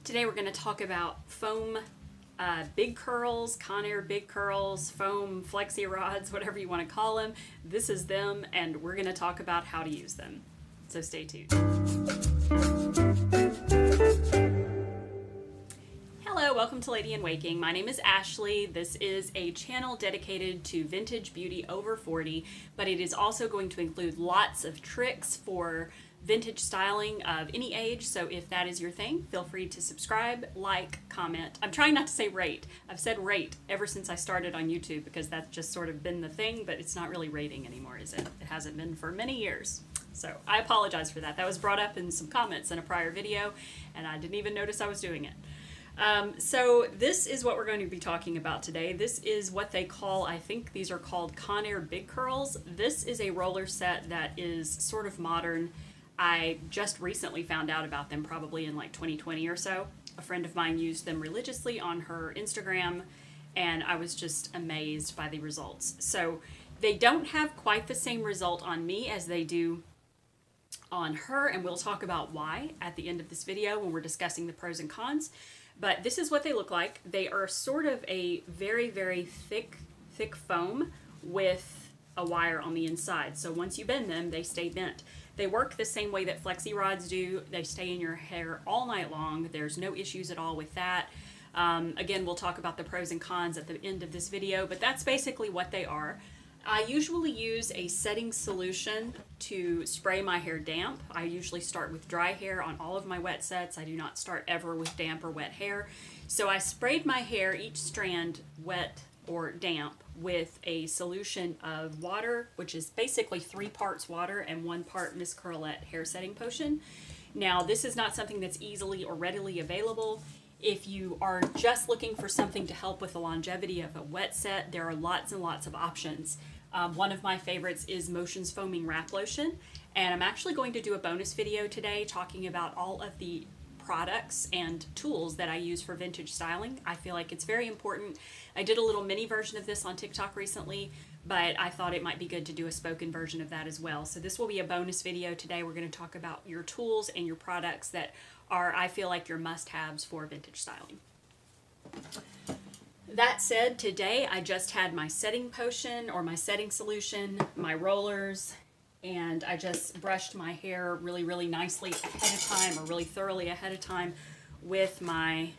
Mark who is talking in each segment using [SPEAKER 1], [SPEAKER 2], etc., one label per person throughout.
[SPEAKER 1] Today we're going to talk about foam big curls, Conair Big Curls, foam flexi rods, whatever you want to call them. This is them, and we're going to talk about how to use them. So stay tuned. Hello, welcome to Lady in Waking. My name is Ashley. This is a channel dedicated to vintage beauty over 40, but it is also going to include lots of tricks for vintage styling of any age. So if that is your thing, feel free to subscribe, like, comment. I'm trying not to say rate. I've said rate ever since I started on YouTube because that's just sort of been the thing, but it's not really rating anymore, is it? It hasn't been for many years. So I apologize for that. That was brought up in some comments in a prior video, and I didn't even notice I was doing it. So this is what we're going to be talking about today. This is what they call, I think these are called Conair Big Curls. This is a roller set that is sort of modern. I just recently found out about them, probably in like 2020 or so. A friend of mine used them religiously on her Instagram, and I was just amazed by the results. So they don't have quite the same result on me as they do on her, and we'll talk about why at the end of this video when we're discussing the pros and cons. But this is what they look like. They are sort of a very, very thick foam with a wire on the inside. So once you bend them, they stay bent. They work the same way that flexi rods do. They stay in your hair all night long. There's no issues at all with that. Again, we'll talk about the pros and cons at the end of this video, but that's basically what they are. I usually use a setting solution to spray my hair damp. I usually start with dry hair on all of my wet sets. I do not start ever with damp or wet hair. So I sprayed my hair, each strand wet or damp, with a solution of water, which is basically 3 parts water and 1 part Miss Curlette hair setting potion. Now, this is not something that's easily or readily available. If you are just looking for something to help with the longevity of a wet set, there are lots and lots of options. One of my favorites is Motion's Foaming Wrap Lotion, and I'm actually going to do a bonus video today talking about all of the products and tools that I use for vintage styling. I feel like it's very important. I did a little mini version of this on TikTok recently, but I thought it might be good to do a spoken version of that as well. So this will be a bonus video today. We're going to talk about your tools and your products that are, I feel like, your must-haves for vintage styling. That said, today I just had my setting potion or my setting solution, my rollers, and I just brushed my hair really, really nicely ahead of time, or really thoroughly ahead of time, with my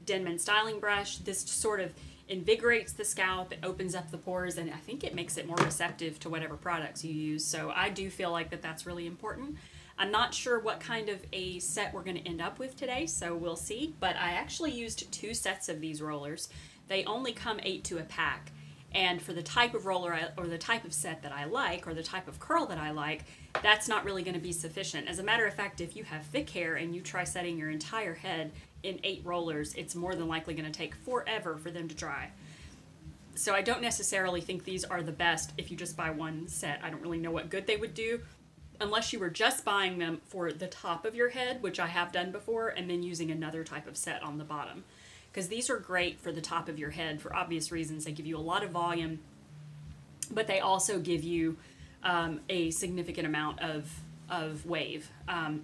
[SPEAKER 1] Denman styling brush. This sort of invigorates the scalp, it opens up the pores, and I think it makes it more receptive to whatever products you use. So I do feel like that's really important. I'm not sure what kind of a set we're going to end up with today, so we'll see. But I actually used 2 sets of these rollers. They only come 8 to a pack. And for the type of roller or the type of set that I like, or the type of curl that I like, that's not really going to be sufficient. As a matter of fact, if you have thick hair and you try setting your entire head in 8 rollers, it's more than likely going to take forever for them to dry. So I don't necessarily think these are the best if you just buy one set. I don't really know what good they would do, unless you were just buying them for the top of your head, which I have done before, and then using another type of set on the bottom. Because these are great for the top of your head for obvious reasons. They give you a lot of volume, but they also give you a significant amount of wave.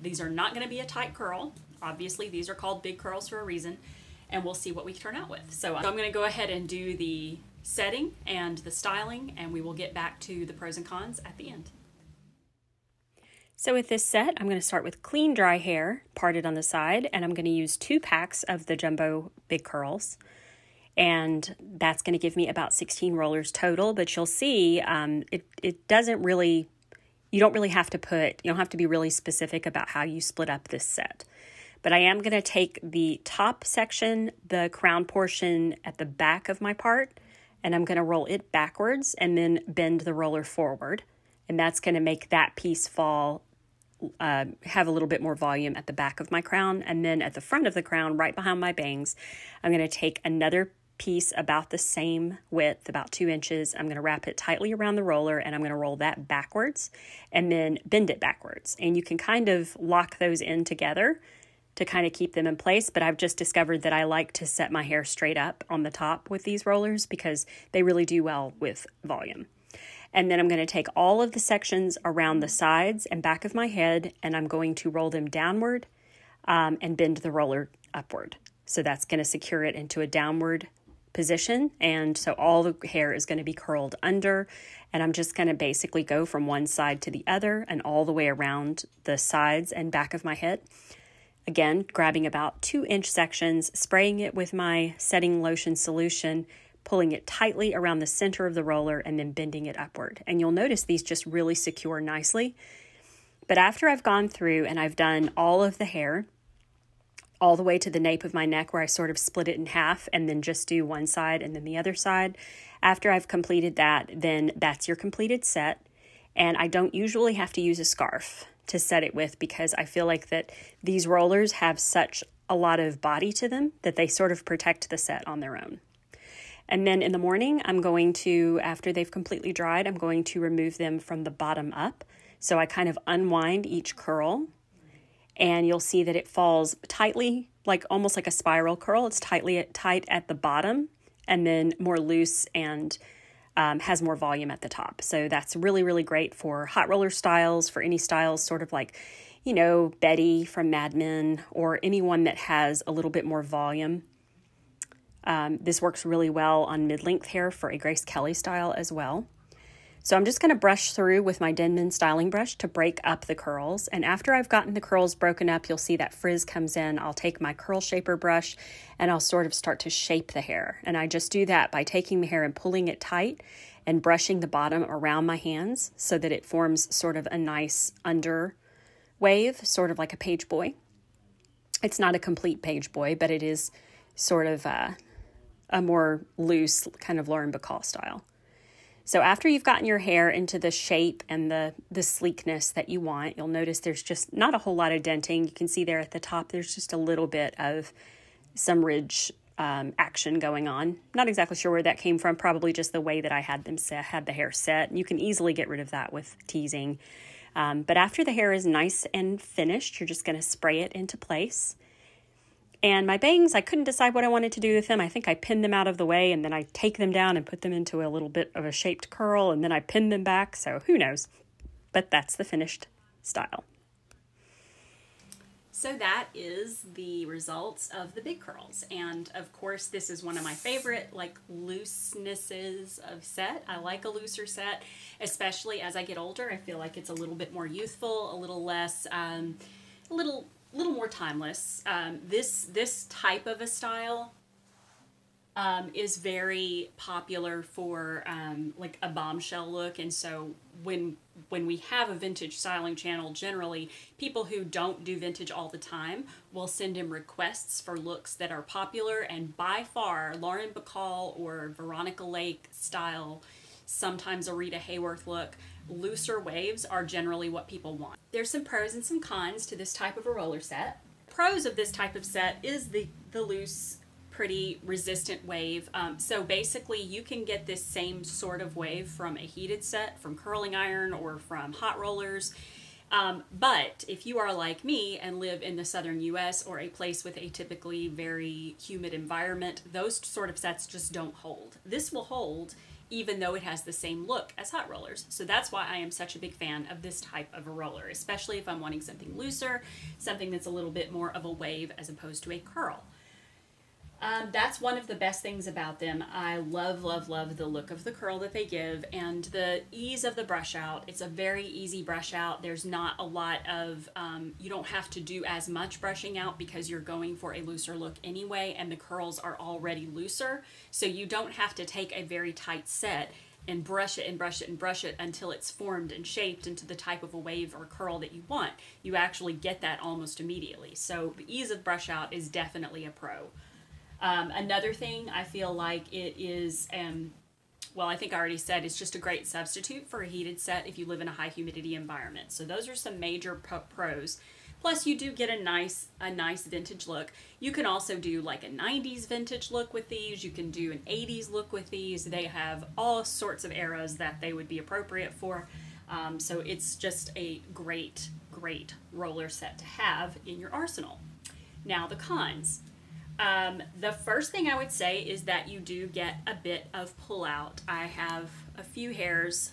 [SPEAKER 1] These are not going to be a tight curl. Obviously, these are called big curls for a reason, and we'll see what we turn out with. So I'm going to go ahead and do the setting and the styling, and we will get back to the pros and cons at the end. So with this set, I'm going to start with clean dry hair parted on the side, and I'm going to use 2 packs of the Jumbo Big Curls, and that's going to give me about 16 rollers total. But you'll see it doesn't really, you don't have to be really specific about how you split up this set. But I am going to take the top section, the crown portion at the back of my part, and I'm going to roll it backwards and then bend the roller forward, and that's going to make that piece fall, have a little bit more volume at the back of my crown. And then at the front of the crown, right behind my bangs, I'm going to take another piece about the same width, about 2 inches. I'm going to wrap it tightly around the roller, and I'm going to roll that backwards and then bend it backwards. And you can kind of lock those in together to kind of keep them in place. But I've just discovered that I like to set my hair straight up on the top with these rollers because they really do well with volume. And then I'm going to take all of the sections around the sides and back of my head, and I'm going to roll them downward and bend the roller upward. So that's going to secure it into a downward position. And so all the hair is going to be curled under. And I'm just going to basically go from one side to the other and all the way around the sides and back of my head. Again, grabbing about 2-inch sections, spraying it with my setting lotion solution, pulling it tightly around the center of the roller, and then bending it upward. And you'll notice these just really secure nicely. But after I've gone through and I've done all of the hair, all the way to the nape of my neck where I sort of split it in half and then just do one side and then the other side. After I've completed that, then that's your completed set. And I don't usually have to use a scarf to set it with because I feel like that these rollers have such a lot of body to them that they sort of protect the set on their own. And then in the morning, I'm going to, after they've completely dried, I'm going to remove them from the bottom up. So I kind of unwind each curl. And you'll see that it falls tightly, like almost like a spiral curl. It's tight at the bottom and then more loose and has more volume at the top. So that's really, really great for hot roller styles, for any styles sort of like, you know, Betty from Mad Men or anyone that has a little bit more volume. This works really well on mid-length hair for a Grace Kelly style as well. So I'm just going to brush through with my Denman styling brush to break up the curls. And after I've gotten the curls broken up, you'll see that frizz comes in. I'll take my curl shaper brush and I'll sort of start to shape the hair. And I just do that by taking the hair and pulling it tight and brushing the bottom around my hands so that it forms sort of a nice under wave, sort of like a page boy. It's not a complete page boy, but it is sort of a more loose kind of Lauren Bacall style. So after you've gotten your hair into the shape and the sleekness that you want, you'll notice there's just not a whole lot of denting. You can see there at the top, there's just a little bit of some ridge action going on. Not exactly sure where that came from, probably just the way that I had the hair set. You can easily get rid of that with teasing. But after the hair is nice and finished, you're just going to spray it into place. And my bangs, I couldn't decide what I wanted to do with them. I think I pinned them out of the way and then I take them down and put them into a little bit of a shaped curl and then I pin them back. So who knows? But that's the finished style. So that is the results of the big curls. And of course, this is one of my favorite like loosenesses of set. I like a looser set, especially as I get older. I feel like it's a little bit more youthful, a little less, a little more timeless. This type of a style is very popular for like a bombshell look, and so when we have a vintage styling channel, generally people who don't do vintage all the time will send in requests for looks that are popular, and by far Lauren Bacall or Veronica Lake style, sometimes a Rita Hayworth look, looser waves are generally what people want. There's some pros and some cons to this type of a roller set. Pros of this type of set is the loose, pretty resistant wave. So basically you can get this same sort of wave from a heated set, from curling iron or from hot rollers. But if you are like me and live in the southern US or a place with a typically very humid environment, those sort of sets just don't hold. This will hold even though it has the same look as hot rollers. So that's why I am such a big fan of this type of a roller, especially if I'm wanting something looser, something that's a little bit more of a wave as opposed to a curl. That's one of the best things about them. I love, love, love the look of the curl that they give and the ease of the brush out. It's a very easy brush out. There's not a lot of, you don't have to do as much brushing out because you're going for a looser look anyway, and the curls are already looser. So you don't have to take a very tight set and brush it and brush it and brush it until it's formed and shaped into the type of a wave or curl that you want. You actually get that almost immediately. So the ease of brush out is definitely a pro. Another thing I feel like it is, well, I think I already said, it's just a great substitute for a heated set if you live in a high humidity environment. So those are some major pros. Plus you do get a nice vintage look. You can also do like a 90s vintage look with these. You can do an 80s look with these. They have all sorts of eras that they would be appropriate for. So it's just a great, great roller set to have in your arsenal. Now the cons. The first thing I would say is that you do get a bit of pull out. I have a few hairs,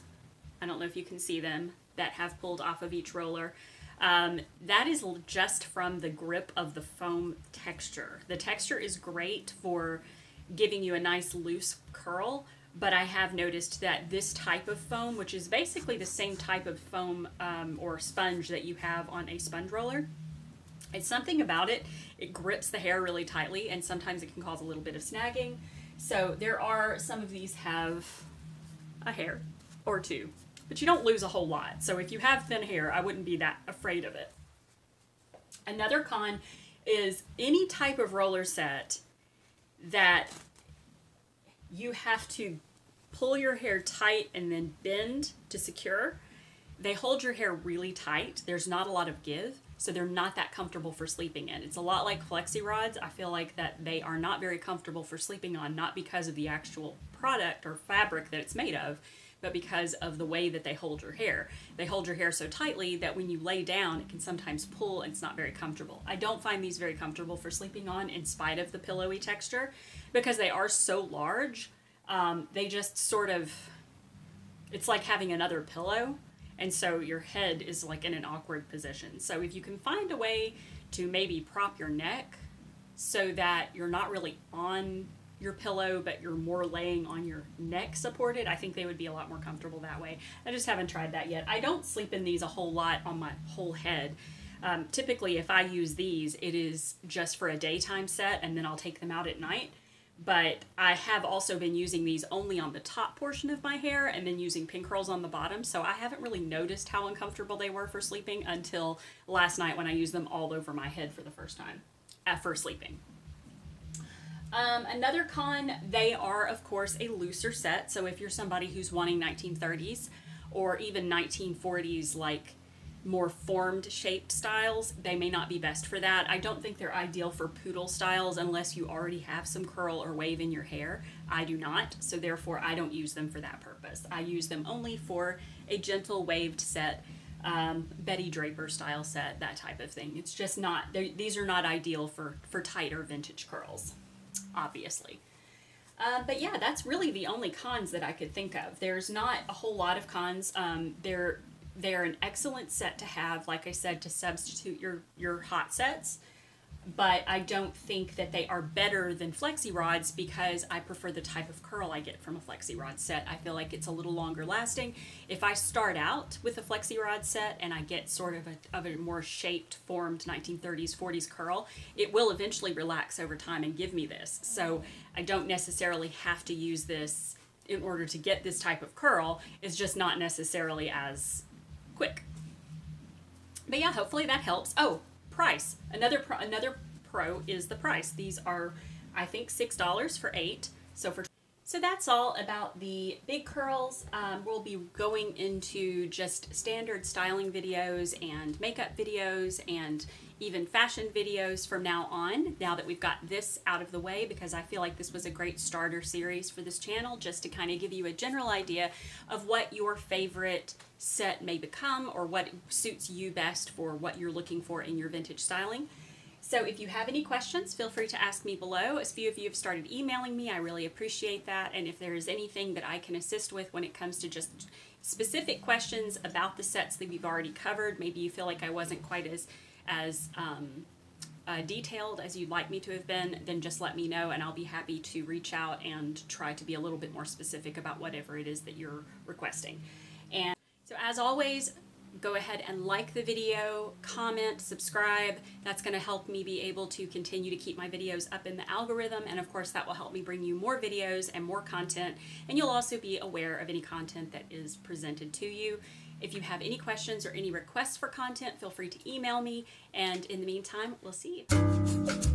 [SPEAKER 1] I don't know if you can see them, that have pulled off of each roller. That is just from the grip of the foam texture. The texture is great for giving you a nice loose curl, but I have noticed that this type of foam, which is basically the same type of foam or sponge that you have on a sponge roller, it's something about it. It grips the hair really tightly, and sometimes it can cause a little bit of snagging. So there are, some of these have a hair or two, but you don't lose a whole lot. So if you have thin hair, I wouldn't be that afraid of it. Another con is any type of roller set that you have to pull your hair tight and then bend to secure. They hold your hair really tight. There's not a lot of give, so they're not that comfortable for sleeping in. It's a lot like flexi rods. I feel like that they are not very comfortable for sleeping on, not because of the actual product or fabric that it's made of, but because of the way that they hold your hair. They hold your hair so tightly that when you lay down, it can sometimes pull and it's not very comfortable. I don't find these very comfortable for sleeping on in spite of the pillowy texture, because they are so large. They just sort of, it's like having another pillow, and so your head is like in an awkward position. So if you can find a way to maybe prop your neck so that you're not really on your pillow, but you're more laying on your neck supported, I think they would be a lot more comfortable that way. I just haven't tried that yet. I don't sleep in these a whole lot on my whole head. Typically, if I use these, it is just for a daytime set, and then I'll take them out at night. But I have also been using these only on the top portion of my hair and then using pin curls on the bottom, so I haven't really noticed how uncomfortable they were for sleeping until last night when I used them all over my head for the first time for sleeping. Another con, they are of course a looser set, so if you're somebody who's wanting 1930s or even 1940s like more formed shaped styles, they may not be best for that. I don't think they're ideal for poodle styles unless you already have some curl or wave in your hair. I do not, so therefore I don't use them for that purpose. I use them only for a gentle waved set, Betty Draper style set, that type of thing. It's just not, these are not ideal for tighter vintage curls, obviously. But yeah, that's really the only cons that I could think of. There's not a whole lot of cons. They're an excellent set to have, like I said, to substitute your hot sets, but I don't think that they are better than flexi rods because I prefer the type of curl I get from a flexi rod set. I feel like it's a little longer lasting. If I start out with a flexi rod set and I get sort of a more shaped, formed 1930s, 40s curl, it will eventually relax over time and give me this. So I don't necessarily have to use this in order to get this type of curl. It's just not necessarily as quick. But yeah, hopefully that helps. Oh, price. Another pro is the price. These are, I think, $6 for 8. So that's all about the big curls. We'll be going into just standard styling videos and makeup videos and even fashion videos from now on, now that we've got this out of the way, because I feel like this was a great starter series for this channel, just to kind of give you a general idea of what your favorite set may become or what suits you best for what you're looking for in your vintage styling. So if you have any questions, feel free to ask me below. As few of you have started emailing me, I really appreciate that. And if there is anything that I can assist with when it comes to just specific questions about the sets that we've already covered, maybe you feel like I wasn't quite as detailed as you'd like me to have been, then just let me know and I'll be happy to reach out and try to be a little bit more specific about whatever it is that you're requesting. And so as always, go ahead and like the video, comment, subscribe. That's going to help me be able to continue to keep my videos up in the algorithm, and of course that will help me bring you more videos and more content, and you'll also be aware of any content that is presented to you. If you have any questions or any requests for content, feel free to email me, and in the meantime, we'll see you.